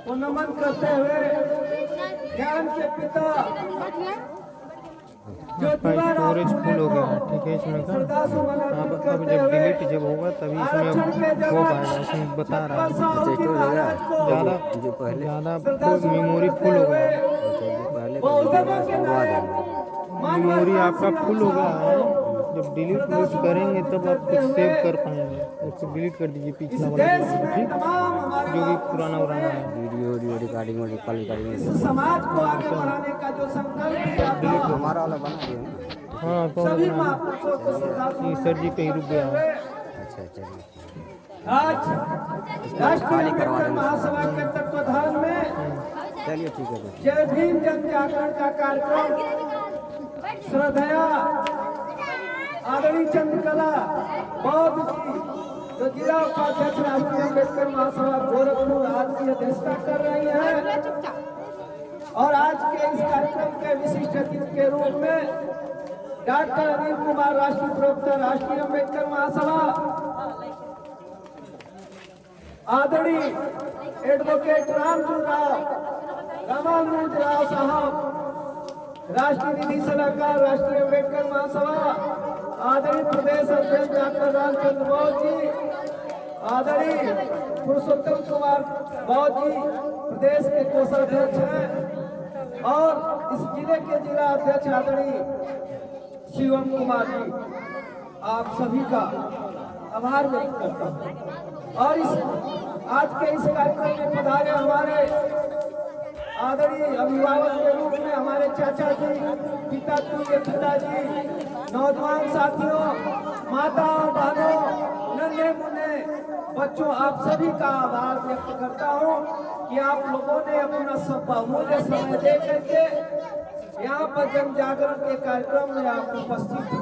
को नमन करते हुए ज्ञान के पिता जो स्टोरेज फुल हो गया है, ठीक है। इसमें का अब जब डिलीट जब होगा तभी इसमें हो पाएगा। इसमें बता रहा है ज़्यादा मेमोरी फुल हो गया है। मेमोरी आपका फुल हो गया है। जब डिलीट करेंगे तब आप कुछ सेव कर पाएंगे। उसको डिलीट कर दीजिए पिछला वाला ठीक, जो भी पुराना है वीडियो रिकॉर्डिंग और कॉल रिकॉर्डिंग समाज को आगे बढ़ाने का जो संकल्प है हमारा वाला बना दिया। हाँ तो सभी महापुरुषों को श्रद्धासुमन सर जी पे ही रुक गया है। अच्छा चलिए आज राष्ट्रीय अम्बेडकर महासभा के तत्वाधान में चलिए ठीक है। जय भीम जन जागरण का कार्यक्रम श्रद्धेय आदरणीय चंद्रकला बौद्ध जी जो जिला उपाध्यक्ष राष्ट्रीय अम्बेडकर महासभा गोरखपुर आज की अध्यक्षता कर रही है। और आज के इस कार्यक्रम के विशिष्ट अतिथि के रूप में डॉक्टर अनिल कुमार राष्ट्रीय प्रवक्ता राष्ट्रीय अम्बेडकर महासभा, आदरणीय एडवोकेट रामजू राव साहब राष्ट्रीय निधि सलाहकार राष्ट्रीय अम्बेडकर महासभा, आदरणीय प्रदेश अध्यक्ष डॉक्टर रामचंद्र बौद्ध जी, आदरणीय पुरुषोत्तम कुमार बौद्ध जी प्रदेश के कोषाध्यक्ष हैं, और इस जिले के जिला अध्यक्ष आदरणीय शिवम कुमार जी, आप सभी का आभार व्यक्त करता हूँ। और इस आज के इस कार्यक्रम में पधारे हमारे आदरणीय अभिभावक के रूप में हमारे चाचा जी, पिताजी, नौजवान साथियों, माताओं, बहनों, नन्हे मुन्ने बच्चों, आप सभी का आभार व्यक्त करता हूँ कि आप लोगों ने अपना बहुमूल्य समय दे करके यहाँ पर जन जागरण के कार्यक्रम में आप उपस्थित हैं,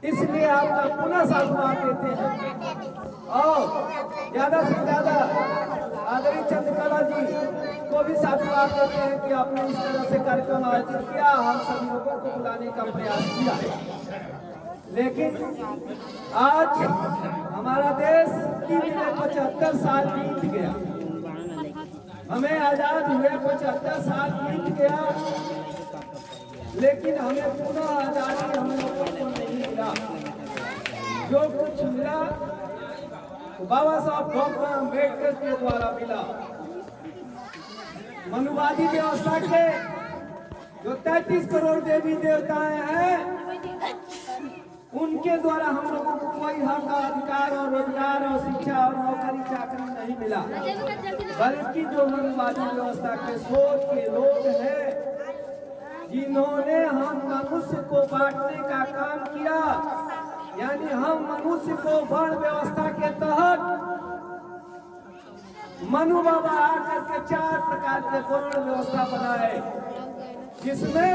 इसलिए आपका पुनः साधुवाद देते हैं। और ज्यादा से ज्यादा आदरणीय चंद्रकला जी को भी साधुवाद देते हैं कि आपने इस तरह से कार्यक्रम आयोजित किया, हम सभी लोगों को बुलाने का प्रयास किया। लेकिन आज हमारा देश की 75 साल बीत गया, हमें आजाद हुए 75 साल बीत गया, लेकिन हमें पुनः आजादी हम लोगों को नहीं मिला। जो कुछ मिला बाबा साहब डॉक्टर अम्बेडकर के द्वारा मिला। मनुवादी व्यवस्था के जो 33 करोड़ देवी देवताएं हैं, उनके द्वारा हम लोगों को कोई हक, अधिकार और रोजगार और शिक्षा और नौकरी चाकरी नहीं मिला, बल्कि जो मनुवादी व्यवस्था के सोच के लोग हैं, जिन्होंने हम मनुष्य को बांटने का काम किया, यानी हम मनुष्य को वर्ण व्यवस्था के तहत मनु बाबा आकर के 4 प्रकार के वर्ण व्यवस्था बनाए, जिसमें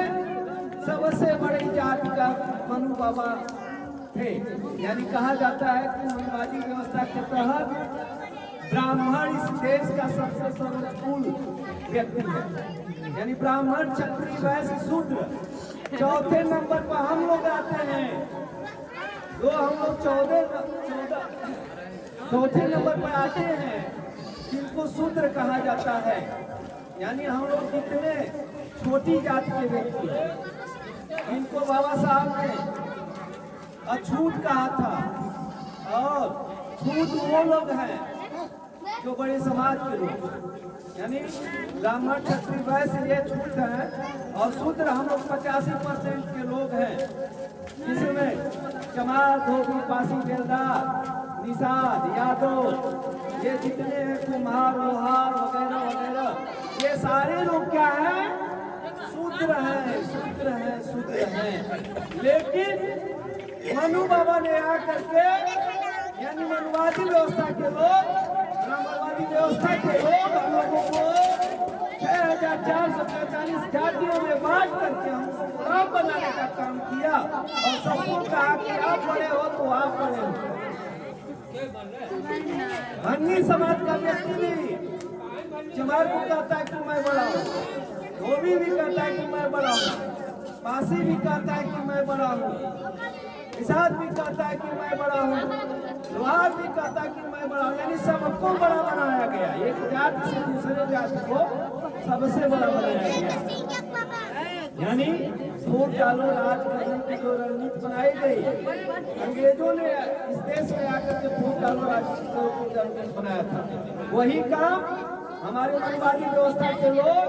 सबसे बड़ी जाति का मनु बाबा थे। यानी कहा जाता है कि मनुवादी व्यवस्था के तहत ब्राह्मण इस देश का सबसे सर्वोत्तम व्यक्ति है, यानी ब्राह्मण, क्षत्रिय, वैश्य, शूद्र। 4थे नंबर पर हम लोग आते हैं, तो हम लोग 4थे नंबर पर आते हैं, जिनको शूद्र कहा जाता है। यानी हम लोग कितने छोटी जाति के व्यक्ति हैं, इनको बाबा साहब ने अछूत कहा था। और छूत वो लोग हैं जो बड़े समाज के लोग, यानी ब्राह्मण, क्षत्रिय, वैश्य ये छूट है, और शूद्र हम लोग 85% के लोग हैं, जिसमें चमार, धोबी, पासी, बेलदार, निषाद, यादव, ये जितने हैं, कुम्हार, लोहार वगैरह वगैरह, ये सारे लोग क्या हैं? शूद्र हैं। लेकिन मनु बाबा ने आकर के, यानी मनुवादी व्यवस्था के लोग, ब्राह्मणवादी व्यवस्था के लोग हम लोगों को 6445 जातियों में बांट करके हमको गुलाम बनाने का काम किया, और सबको कहा कि आप बड़े हो तो आप बड़े हो। अन्य समाज का व्यक्ति भी चमार को कहता है कि मैं बड़ा हूँ, धोबी भी कहता है कि मैं बड़ा हूँ, पासी भी कहता है कि मैं बड़ा हूँ, निषाद भी कहता है कि मैं बड़ा हूँ, लोहार भी कहता है कि मैं में बड़ा, यानी सबको बड़ा बनाया गया। एक जाति से दूसरे जाति को सबसे बड़ा बनाया गया। यानी वोट डालो राज करने की जो रणनीति बनाई गई, अंग्रेजों ने इस देश में आकर के वोट डालो राज की रणनीति बनाया था। वही काम हमारे मनवादी व्यवस्था के लोग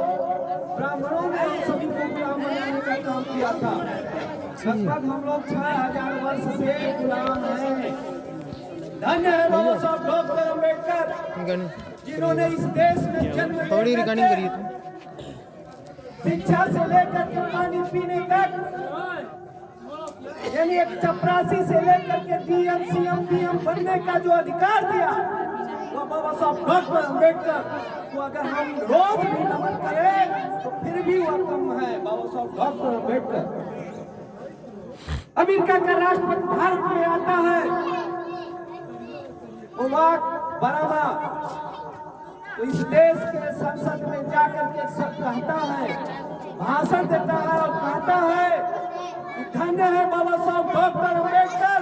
ब्राह्मणों ने हम सभी को गुलाम बनाने का काम किया था। लगभग हम लोग 6000 वर्ष से गुलाम हैं। धन्य है बाबा साहब डॉक्टर अम्बेडकर, जिन्होंने इस देश में जन्म थोड़ी रिकॉर्डिंग करिए तो। शिक्षा से लेकर के पानी पीने तक, यानी एक चपरासी से लेकर के डीएम सीएम पीएम बनने का जो अधिकार दिया वो बाबा साहब डॉक्टर अम्बेडकर को अगर हम रोज भी नमन करें तो फिर भी वह कम है। बाबा साहब डॉक्टर अम्बेडकर। अमेरिका का राष्ट्रपति भारत में आता है, बाराक ओबामा, तो इस देश के संसद में जाकर के सब कहता है, भाषण देता है और कहता है कि धन्य है बाबा साहब डॉक्टर अम्बेडकर,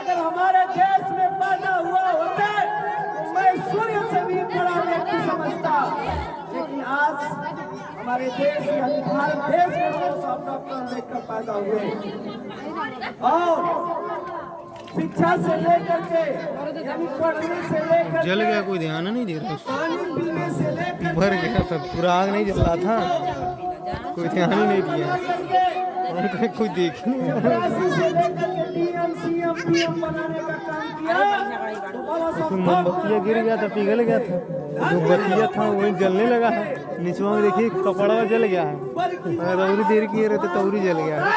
अगर हमारे देश में पैदा हुआ होते तो मैं सूर्य से भी बड़ा व्यक्ति समझता। लेकिन आज हमारे देश यानी भारत देश में बाबा साहब डॉक्टर अम्बेडकर पैदा हुए और शिक्षा से लेकर के यानी पढ़ने से लेकर जल गया, कोई ध्यान नहीं दे रहा, पानी पीने से लेकर भर गया था, पूरा आग नहीं जल रहा था, कोई ध्यान ही नहीं दिया और कोई देख नहीं रहा। से लेकर के डीएम सीएम पीएम बनाने का काम किया तो बाबा साहब मोमबत्तियाँ गिर गया था, पिघल गया था, जो बत्तियाँ था वही जलने लगा है। नीचवा में देखिए कपड़ा जल गया है, अगर और देर किए रहते तो और जल गया है।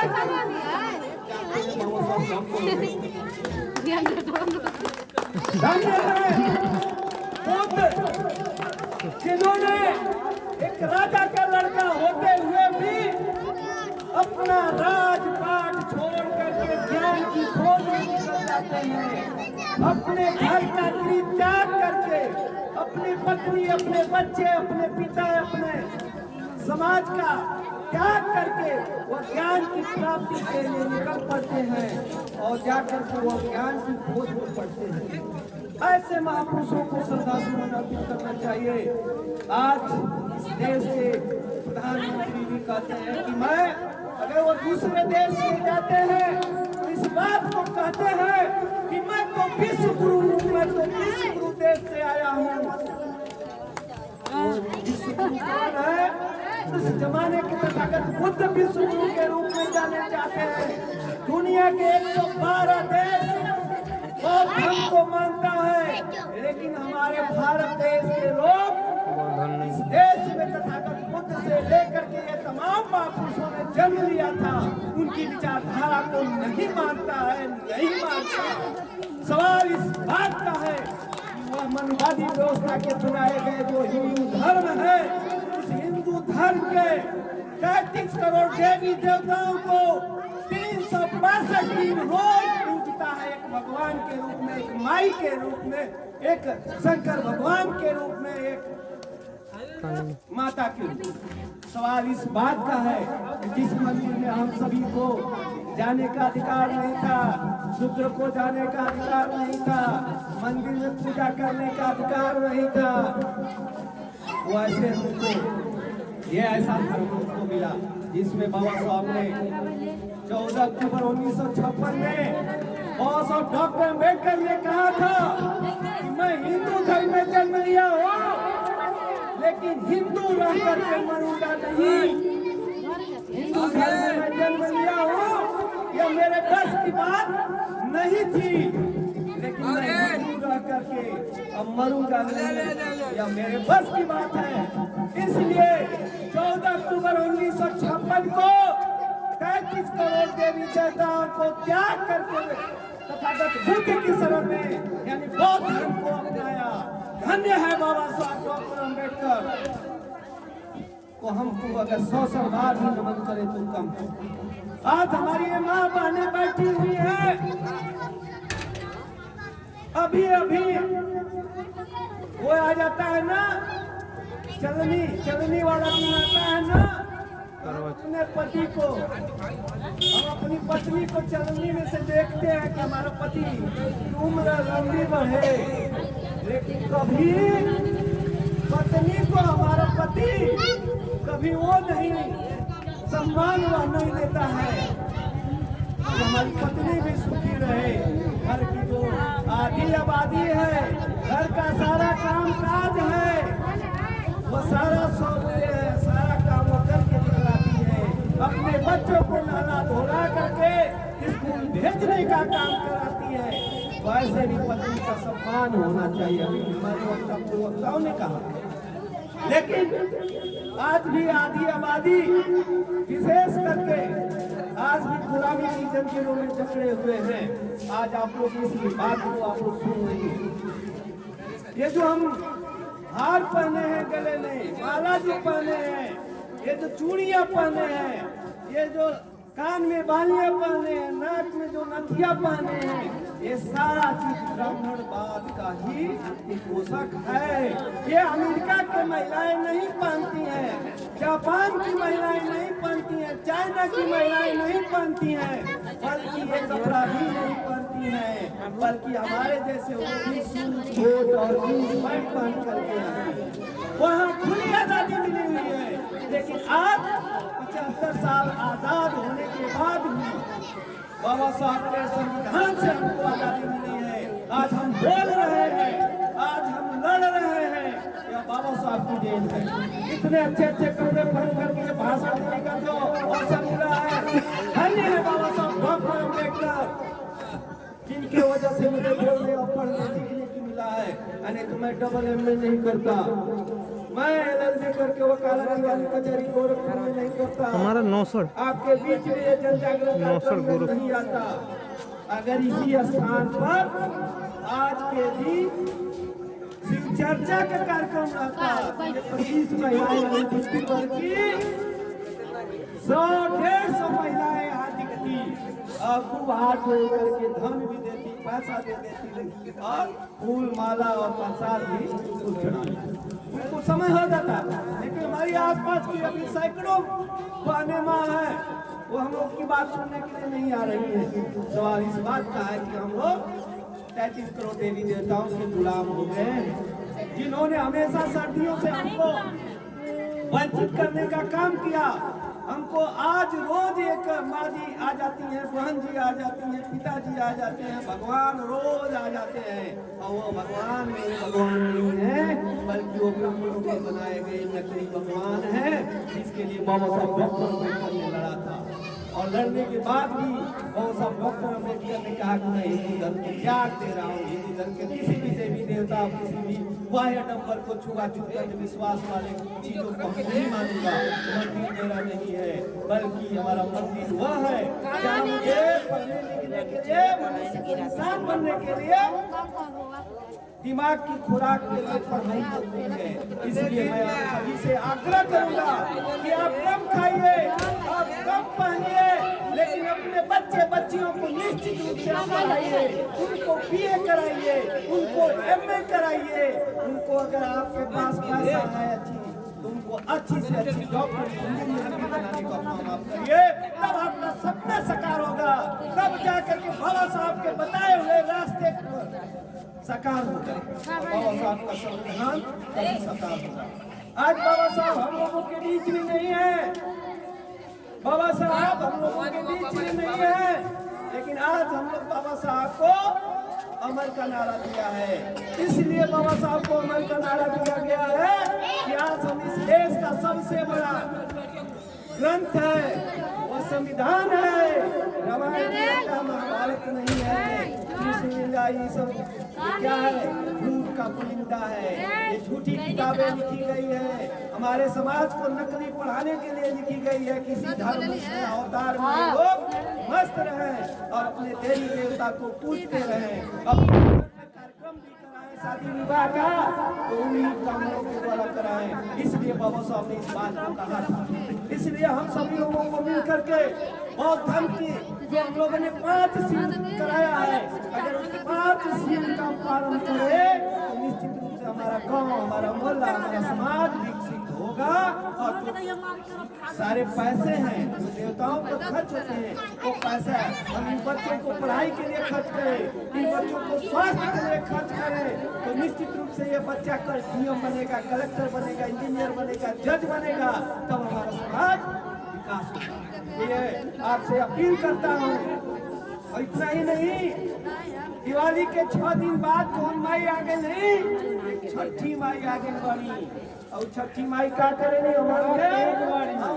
जिन्होंने एक राजा का लड़का होते हुए भी अपना राजपाट छोड़ करके ज्ञान की खोज में निकल जाते हैं, अपने घर का गृह त्याग करके अपनी पत्नी, अपने बच्चे, अपने पिता, अपने समाज का त्याग करके वो ज्ञान की प्राप्ति के लिए निकल पड़ते हैं और जाकर के वो ज्ञान की खोज में पड़ते हैं। ऐसे महापुरुषों को श्रद्धा सुमन अर्पित करना चाहिए। आज इस देश के प्रधानमंत्री भी कहते हैं कि मैं, अगर वो दूसरे देश में जाते हैं तो इस बात को कहते हैं कि मैं तो विश्व गुरु हूँ, मैं तो विश्व गुरु देश से आया हूँ। विश्व गुरु कौन है? इस जमाने के तथागत बुद्ध विश्व गुरु के रूप में जाने जाते हैं। दुनिया के 112 देश बहुत हमको मानता है, लेकिन हमारे भारत देश के लोग इस देश में तथागत बुद्ध से लेकर के ये तमाम महापुरुषों ने जन्म लिया था, उनकी विचारधारा को नहीं मानता है, नहीं मानता। सवाल इस बात का है कि वह मनवादी व्यवस्था के बनाए गए जो हिंदू धर्म है, उस हिंदू धर्म के 33 करोड़ देवी देवताओं को 365 दिन रोज पूजता है, एक भगवान के रूप में, एक माई के रूप में, एक शंकर भगवान के रूप में, एक माता के रूप में। सवाल इस बात का है कि जिस मंदिर में हम सभी को जाने का अधिकार नहीं था, शूद्र को जाने का अधिकार नहीं था, मंदिर में पूजा करने का अधिकार नहीं था, वो ऐसे हमको ये ऐसा धर्म को मिला जिसमें बाबा साहब ने 14 अक्टूबर 1956 में बाबा साहब डॉक्टर अम्बेडकर ने कहा था कि मैं हिंदू धर्म में जन्म लिया हूँ, लेकिन हिंदू रहकर के मरूंगा नहीं। हिंदू धर्म में जन्म लिया हूँ, यह मेरे बस की बात नहीं थी, लेकिन मैं हिंदू रह करके अब मरूंगा नहीं, यह मेरे बस की बात है। इसलिए 14 अक्टूबर 1956 को 33 करोड़ देवी देवताओं को त्याग करके तथागत बुद्ध की शरण में यानी बौद्ध धर्म को अपनाया। धन्य है बाबा साहब डॉक्टर अम्बेडकर को। हमको अगर 100 साल बाद भी नमन करें तो कम है। आज हमारी ये माँ बहनें बैठी हुई है, अभी अभी वो आ जाता है ना, चलनी वाला दिन आता है ना, अपने पति को, हम अपनी पत्नी को चलनी में से देखते हैं कि हमारा पति उम्र लंबी बढ़े, लेकिन कभी पत्नी को हमारा पति कभी वो नहीं सम्मान वह नहीं देता है कि हमारी पत्नी भी सुखी रहे। घर की जो आधी आबादी है, घर का सारा काम काज है, वो सारा सौंपते हैं, सारा काम वो करके दिखलाती है। अपने बच्चों को नहला धोला करके स्कूल भेजने का काम कराती है। वैसे भी पत्नी का सम्मान होना चाहिए, अभी हमारे वक्ताओं ने कहा। लेकिन आज भी आधी आबादी विशेष करके आज भी गुलामी की जंजीरों में जकड़े हुए हैं। आज आप लोग इस बात को आप लोग सुन रहे हैं। ये जो हम हार पहने हैं गले में, माला जो पहने हैं, ये जो चूड़ियां पहने हैं, ये जो कान में बालियां पहने हैं, नाक में जो नथिया पहने हैं, ये सारा चीज ब्राह्मणवाद का ही एक पोषक है। ये अमेरिका की महिलाएं नहीं पहनती हैं, जापान की महिलाएं नहीं पहनती हैं, चाइना की महिलाएं नहीं पहनती हैं, बल्कि ये कपड़ा भी नहीं पहनती हैं, बल्कि हमारे जैसे वो भी सूट कोट और जींस पैंट पहन करके आती हैं। वहाँ खुली आजादी मिली हुई है। लेकिन आज 75 साल आजाद होने के बाद भी बाबा साहब के संविधान से हमको आजादी मिली है। आज हम बोल रहे हैं, आज हम लड़ रहे हैं, यह बाबा साहब की देन है। इतने अच्छे अच्छे कपड़े पहन करके भाषण देने का जो अवसर मिला है, धन्य है बाबा साहब डॉक्टर अम्बेडकर, जिनके वजह से मुझे बोलने और पढ़ने सीखने की मिला है। यानी तो मैं डबल MA नहीं करता, मैं LLB करके वकालत वाली कचहरी गोरखपुर में नहीं करता। हमारा 69 आपके बीच में ये जन जागरण कार्यक्रम नहीं आता अगर इसी स्थान पर आज के दिन शिव चर्चा का कार्यक्रम रहता। 25 महिलाएं डिस्ट्रिक्ट भर की 100-150 महिलाएं यहाँ दिखती और खूब हाथ जोड़ करके धन भी देती, पैसा दे देती और फूल माला और प्रसाद भी उनको समय हो जाता। लेकिन हमारी आसपास की अभी सैकड़ों बहने माँ है, वो हम लोग की बात सुनने के लिए नहीं आ रही है। सवाल इस बात का है कि हम लोग 33 करोड़ देवी देवताओं के गुलाम हो गए हैं, जिन्होंने हमेशा सर्दियों से हमको वंचित करने का काम किया। हमको आज रोज एक माँ जी आ जाती हैं, बहन जी आ जाती हैं, पिताजी आ जाते हैं, भगवान रोज आ जाते हैं और वो भगवान मेरे भगवान नहीं है, बल्कि वो ब्राह्मणों के बनाए गए नकली भगवान है, जिसके लिए बाबा साहब डॉक्टर अम्बेडकर ने लड़ा था। और लड़ने के बाद भी बाबा साहब डॉक्टर अम्बेडकर ने कहा कि मैं हिंदू धर्म को त्याग दे रहा हूँ। हिंदू धर्म के किसी भी देवी देवता, किसी भी बाह्य नंबर को छुआ-छूत करके विश्वास वाले चीजों को हम नहीं मानूंगा। मंदिर मेरा नहीं है, बल्कि हमारा मंदिर वह है जहाँ मुझे पढ़ने लिखने के लिए, मनुष्य को इंसान बनने के लिए दिमाग की खुराक के लिए पढ़ाई जरूरी है। इसलिए मैं आप सभी से आग्रह करूंगा कि आप कम खाइए, आप कम पहनिए, लेकिन अपने बच्चे बच्चियों को निश्चित रूप से पढ़ाइए, उनको BA कराइए, उनको MA कराइए, उनको अगर आपके पास पैसा है अच्छी, तो उनको अच्छी से अच्छी डॉक्टर इंजीनियर बनाने का काम आप करिए, तब आपका सपना साकार होगा। तब जाकर के बाबा साहब के बताए हुए रास्ते पर साकार होगा। बाबा साहब का संविधान तभी साकार होगा। आज बाबा साहब हम लोगों के बीच में नहीं है, बाबा साहब हम लोगों के बीच में नहीं है, लेकिन आज हम लोग बाबा साहब को अमर का नारा दिया है। इसलिए बाबा साहब को अमर का नारा दिया गया है कि आज हम इस देश का सबसे बड़ा ग्रंथ है, वह संविधान है, रामायण महाभारत नहीं है, ये सब क्या है, झूठ का पुलिंदा है, ये झूठी किताबें लिखी गई है, हमारे समाज को नकली पढ़ाने के लिए लिखी गई है। किसी धर्म में अवतार में लोग मस्त रहे और अपने देवी देवता को पूजते रहे, अपने कार्यक्रम भी कराएं शादी विवाह का, तो उन्हीं कामों के द्वारा कराएं। इसलिए बाबा साहब ने इस बात को कहा था। इसलिए हम सभी लोगों को मिल करके बौद्ध धर्म की जो हम लोगों ने 5 शील कराया है, अगर उस 5 शील का पालन करें तो निश्चित रूप से हमारा गांव, हमारा मोहल्ला, हमारा समाज विकसित होगा और सारे पैसे हैं जो देवताओं पर खर्च होते हैं वो पैसा हम इन बच्चों को पढ़ाई के लिए खर्च करें, इन बच्चों को स्वास्थ्य के लिए खर्च करें, तो निश्चित रूप से ये बच्चा कल सीएम बनेगा, कलेक्टर बनेगा, इंजीनियर बनेगा, जज बनेगा, तब हमारा समाज विकास होगा। ये आपसे अपील करता हूँ। और इतना ही नहीं, दिवाली के 6 दिन बाद कौन माई आगे नहीं, छठी माई आगे बढ़ी। और छठी माई का करेंगे हम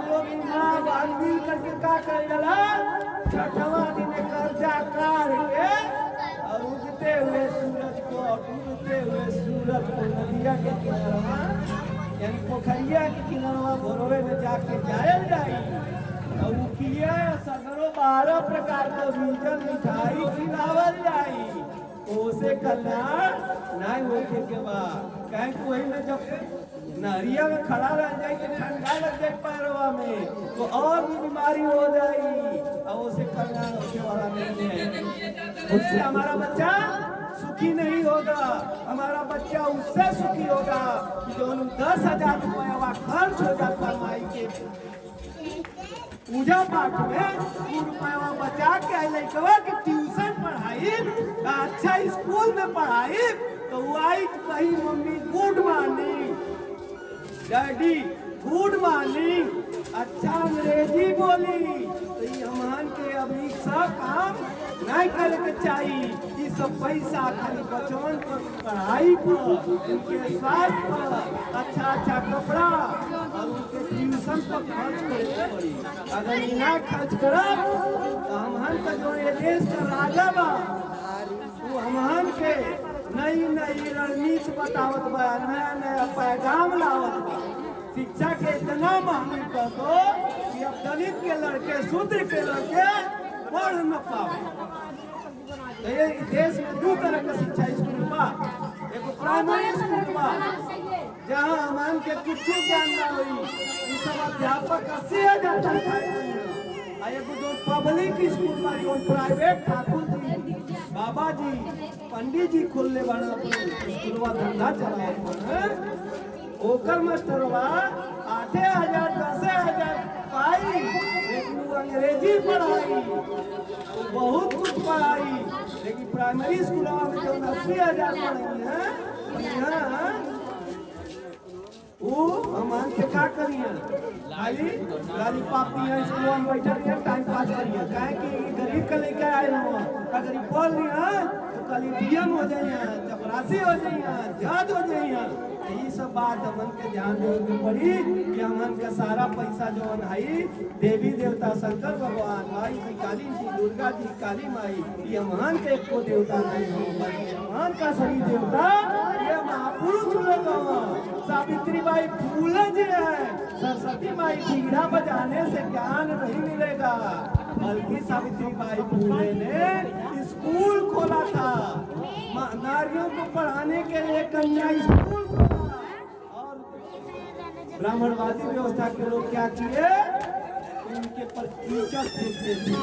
लोग माँ बाल मिल करके का कर डाला, छठवा दिन कर्जा काट के और उगते हुए सूरज को और डूबते हुए सूरज को नदिया के किनारा यानी पोखरिया के किनारा भोरवे में जाके जायल जाई और उकिया सगरो 12 प्रकार का व्यंजन मिठाई खिलावल जाई। ओसे कल्याण नहीं होके के बाद कहीं कोई में जब नहरिया में खड़ा रह जाए तो ठंडा लग जाए पैरवा में तो और भी बीमारी हो जाएगी और उसे कल्याण होने वाला नहीं है। उससे हमारा बच्चा सुखी नहीं होगा, हमारा बच्चा उससे सुखी होगा जो 10,000 रुपया खर्च हो जाता माई के पूजा पाठ में, 2 रुपया बचा के लड़कवा के ट्यूशन पढ़ाई, अच्छा स्कूल में पढ़ाई तो वो आई तो कही mummy good morning, daddy good morning, अच्छा अंग्रेजी बोली। तो ये हमान के अभी सब काम नहीं करे के चाहिए। ये सब पैसा खाली बचवन पर, पढ़ाई पर, उनके स्वास्थ्य पर, अच्छा अच्छा कपड़ा और उनके ट्यूशन पर खर्च करे पड़ी। अगर इना खर्च करब तो हमान का जो ये देश का राजा बा वो हमान के नई नई रणनीति बतावत बा, नया नया पैगाम लावत बा। शिक्षा के इतना महंगी कर दो कि अब दलित के लड़के, शूद्र के लड़के पढ़ न पावे। तो ये देश में 2 तरह का शिक्षा स्कूल बा, एक प्राइमरी स्कूल बा जहाँ हमान के कुछ ज्ञान ना हुई, इन सब अध्यापक 80,000 तनख्वाह, एगो जो पब्लिक स्कूल बा जो प्राइवेट ठाकुर जी, बाबा जी, पंडित जी खोलने वाला स्कूलवा धंधा चलावत ओकर मास्टरवा 8,000 10,000 पाई, लेकिन वो अंग्रेजी पढ़ाई बहुत कुछ पढ़ाई, लेकिन प्राइमरी स्कूल में जो 80,000 पढ़ी है वो हमान के का करिए खाली गाली पापी है, स्कूल में बैठल है टाइम पास करिए। काहे कि गरीब के लेके आए हो, अगर पढ़ लिया तो कल डीएम हो जाइए, चपरासी हो जाइए, जज हो जाइए। यही सब बात हमन के ध्यान देवे के पड़ी कि हमन का सारा पैसा जो है देवी देवता शंकर भगवान, माई जी काली जी, दुर्गा जी, काली माई, ये महान के एको देवता नहीं हो, महान का सभी देवता ये महापुरुष लोग हो। सावित्री बाई फूले जी है, सरस्वती माई बीड़ा बजाने से ज्ञान नहीं मिलेगा, बल्कि सावित्री बाई फूले ने स्कूल खोला था, नारियों को पढ़ाने के लिए कन्या स्कूल खोला। और ब्राह्मणवादी व्यवस्था के लोग क्या किए, उनके पर टीचर भेजते थे,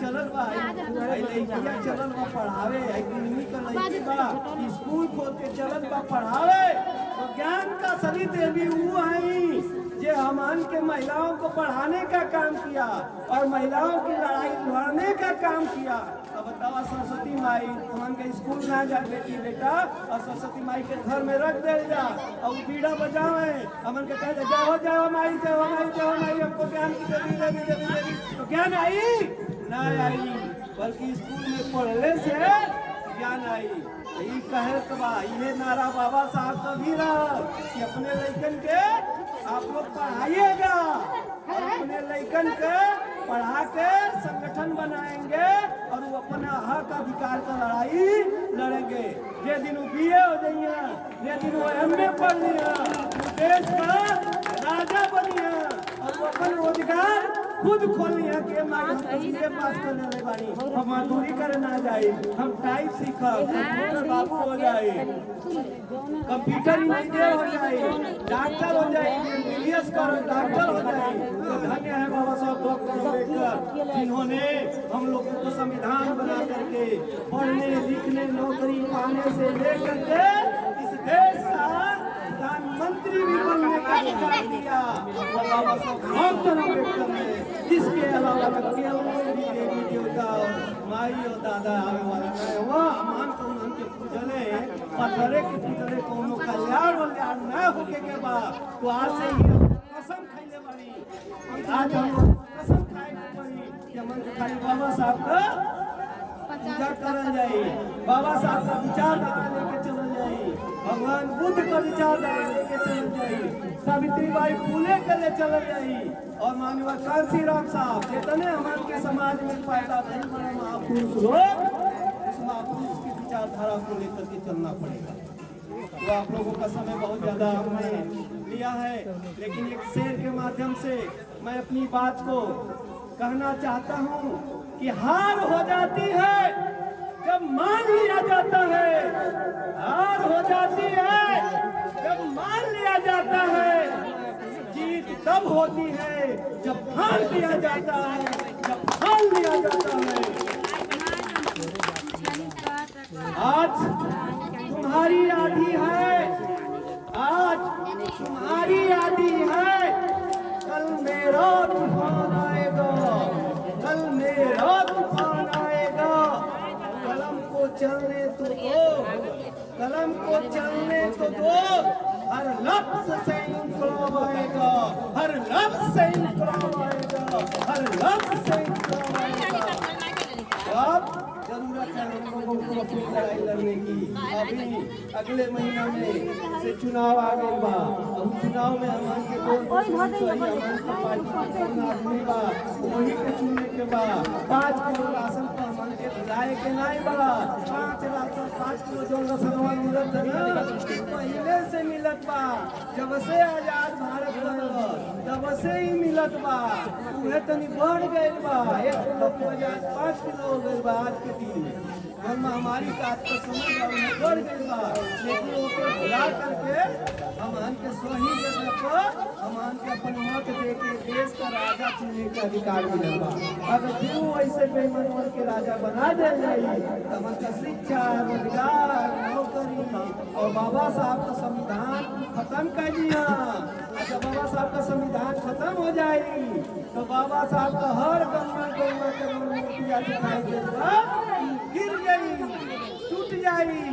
चलल बा लड़कियां चलल बा पढ़ावे, लड़की बा स्कूल खोल के चलल बा पढ़ावे। तो ज्ञान का सभी देवी वो आई जो हमान के महिलाओं को पढ़ाने का काम किया और महिलाओं की लड़ाई लड़ने का काम किया। अब बतावा सरस्वती माई हमान के स्कूल ना जा बेटी बेटा और सरस्वती माई के घर में रख दे जा और बीड़ा बजावे, हमन के कहे जाओ जाओ माई, जाओ माई, जाओ माई, हमको ज्ञान की देवी। तो ज्ञान आई ना आई, बल्कि स्कूल में पढ़ने से ज्ञान आई। यही कहे तो बा ये नारा बाबा साहब का भी रहा कि अपने लड़कन के आप लोग पढ़ाइएगा और अपने लड़कन के पढ़ा के संगठन बनाएंगे और वो अपना हक अधिकार का लड़ाई लड़ेंगे। ये दिन वो BA हो जाइए, ये दिन वो MA पढ़ लिया, देश का राजा बनिए और वो अपन रोजगार खुद खोल लिया कि BA पास करने वाले बानी, हम मजदूरी करे ना जाए, हम टाइप सीखा, कंप्यूटर बाबू हो जाए, कंप्यूटर इंजीनियर हो जाए, डॉक्टर हो जाए, MBBS करो डॉक्टर हो जाए। तो धन्य है बाबा साहब डॉक्टर अम्बेडकर जिन्होंने हम लोगों को संविधान बना करके पढ़ने लिखने नौकरी पाने से लेकर के इस देश का प्रधानमंत्री भी बनने का अधिकार दिया वो बाबा साहब डॉक्टर अम्बेडकर ने, जिसके अलावा देवी देवता और माई और दादा आवे वाला नहीं हुआ। मान को मन के पूजले पत्थरे के पूजले कोनो कल्याण वल्याण न होके के बाद तो आज से ही कसम खाइले बाड़ी, आज हम कसम खाए बाड़ी कि मन खाली बाबा साहब का पूजा करल जाई, बाबा साहब का विचारधारा लेके चलल जाई, भगवान बुद्ध का विचारधारा लेके चलल जाई, सावित्रीबाई फुले के ले चलल जाई और माननीय कांसी राम साहब जितने हमारे के समाज में पैदा भइल बड़े महापुरुष लोग, उस महापुरुष की विचारधारा को लेकर के चलना पड़ेगा। तो आप लोगों का समय बहुत ज्यादा हमने लिया है, लेकिन एक शेर के माध्यम से मैं अपनी बात को कहना चाहता हूँ कि हार हो जाती है जब मान लिया जाता है, हार हो जाती है जब मान लिया जाता है, जीत तब होती है जब ठान लिया जाता है, जब ठान लिया जाता है। आज तुम्हारी आधी है, आज तुम्हारी आधी है, कल मेरा तूफान आएगा, कल मेरा तूफान आएगा। कलम को चलने तो दो, कलम को चलने तो दो, हर लफ्ज से इंकलाब आएगा, हर लफ्ज से इंकलाब आएगा, हर लफ्ज से इंकलाब आएगा। अब जरूरत है हम लोगों को अपनी लड़ाई लड़ने की। अभी अगले महीना में से चुनाव आ गए बा, अब चुनाव में हमारे के आदमी बा वही के चुनने के बाद 5 किलो राशन पर हमारे के लाए के नहीं बा, 5 किलो जो राशनवा मिलत है पहले से मिलत बा, जब से आजाद भारत बनल तब से ही मिलत बा, उहे तनी बढ़ गए बा, 1 किलो की बजाय 5 किलो हो गए बा आज के दिन में। और महामारी का आज का समय बढ़ गई बा, लेकिन ओके भुला करके हम के सही जगह पर हम के अपन मत दे के देश का राजा चुनने के अधिकार मिलल बा। अगर क्यों ऐसे बेईमान के राजा बना दे जाई तो हमन का शिक्षा, रोजगार, नौकरी और बाबा साहब का संविधान खत्म कर दिया। अच्छा बाबा साहब का संविधान खत्म हो जाएगी तो बाबा साहब का हर गंगा गंगा के मूर्तियां दिखाई देगा गिर गई, टूट जाएगी।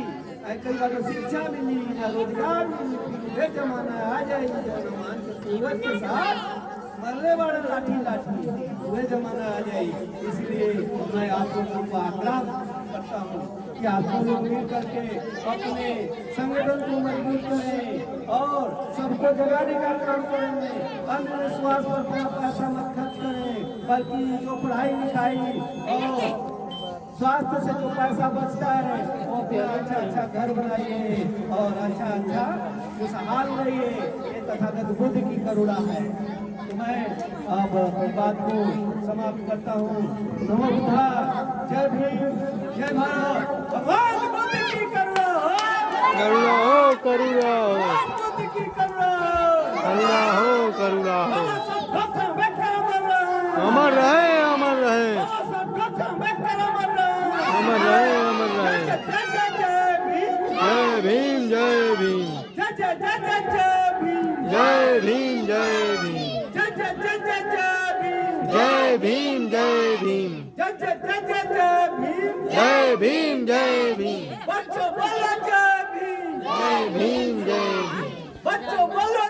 कई बार शिक्षा मिली ना रोजगार मिली, वे जमाना आ जाएगी जमान के सूरत के साथ मरने वाले लाठी लाठी, वे जमाना आ जाएगी। इसलिए मैं आप लोगों को आग्रह करता हूँ कि आप लोग मिल करके अपने संगठन को मजबूत करें और सबको जगाने का काम करेंगे। अंधविश्वास पर अपना पैसा मत खर्च करें, बल्कि जो पढ़ाई लिखाई और स्वास्थ्य से जो पैसा बचता है वो अपना अच्छा अच्छा घर बनाइए और अच्छा अच्छा खुशहाल रहिए। ये तथागत बुद्ध की करुणा है। तो मैं अब अपनी बात को समाप्त करता हूँ। नमो बुद्धा, जय भीम, जय भारत। भगवान बुद्ध की करुणा हो, करुणा हो, करुणा हो, भगवान बुद्ध की करुणा हो, करुणा हो, करुणा हो। अमर रहे, अमर रहे, अमर रहे, अमर रहे, अमर रहे। जय भीम, जय भीम, जय भीम, जय भीम, जय भीम, जय भीम, जय भीम, जय भीम, बच्चों बोलो जय भीम, जय भीम, जय भीम। बच्चों बोलो